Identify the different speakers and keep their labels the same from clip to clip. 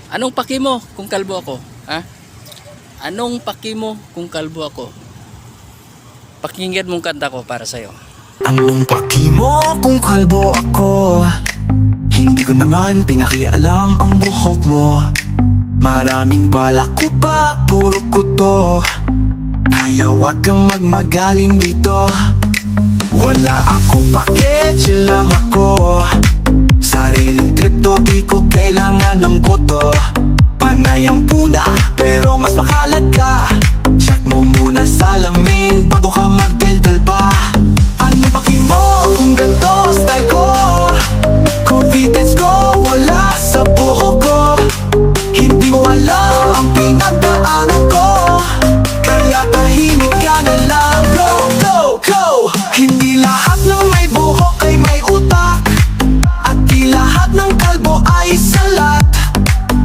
Speaker 1: Anong paki mo kung kalbo ako? Ha? Anong paki mo kung kalbo ako? Pakinggan mong kanta ko para sa'yo.
Speaker 2: Anong paki mo kung kalbo ako? Hindi ko naman pinakialam ang buhok mo. Maraming balak ko pa, puro ko to. Kaya wag kang magmagaling dito. Wala akong pake, chill lang ako. Sariling trip to, di ko kailangan ng boto. Panay ang puna, pero mas makalat ka. Check mo muna salamin bago ka magdaldal pa. Ano paki mo kung ganito style ko? Confidence ko wala sa buhok ko. Hindi mo alam ang pinagdaanan ko. Kaya tahimik ka na lang. Go, go, go! Hindi lahat ng may buhok ay may utak. At di lahat ng kalbo ay salat.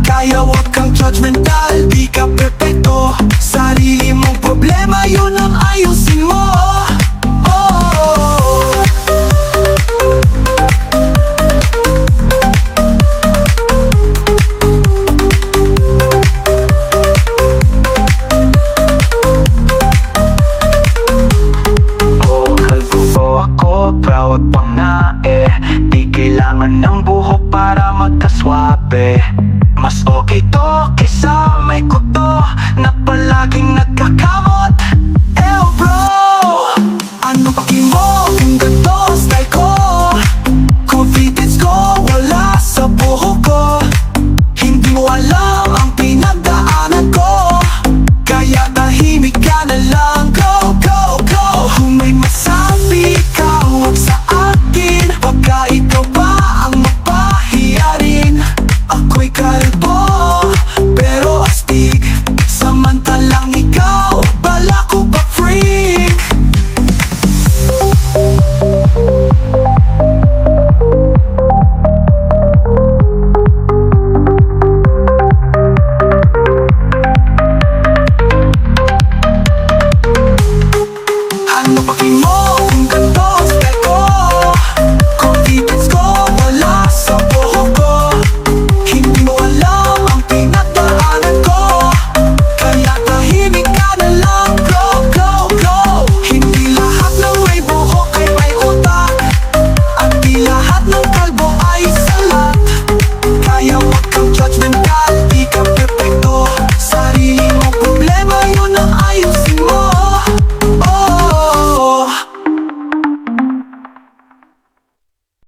Speaker 2: Kaya wag kang judgmental, di ka perfecto. Sarili mong problema, yun ang ayusin mo. Proud pang na di kailangan ng buhok para magkaswabe.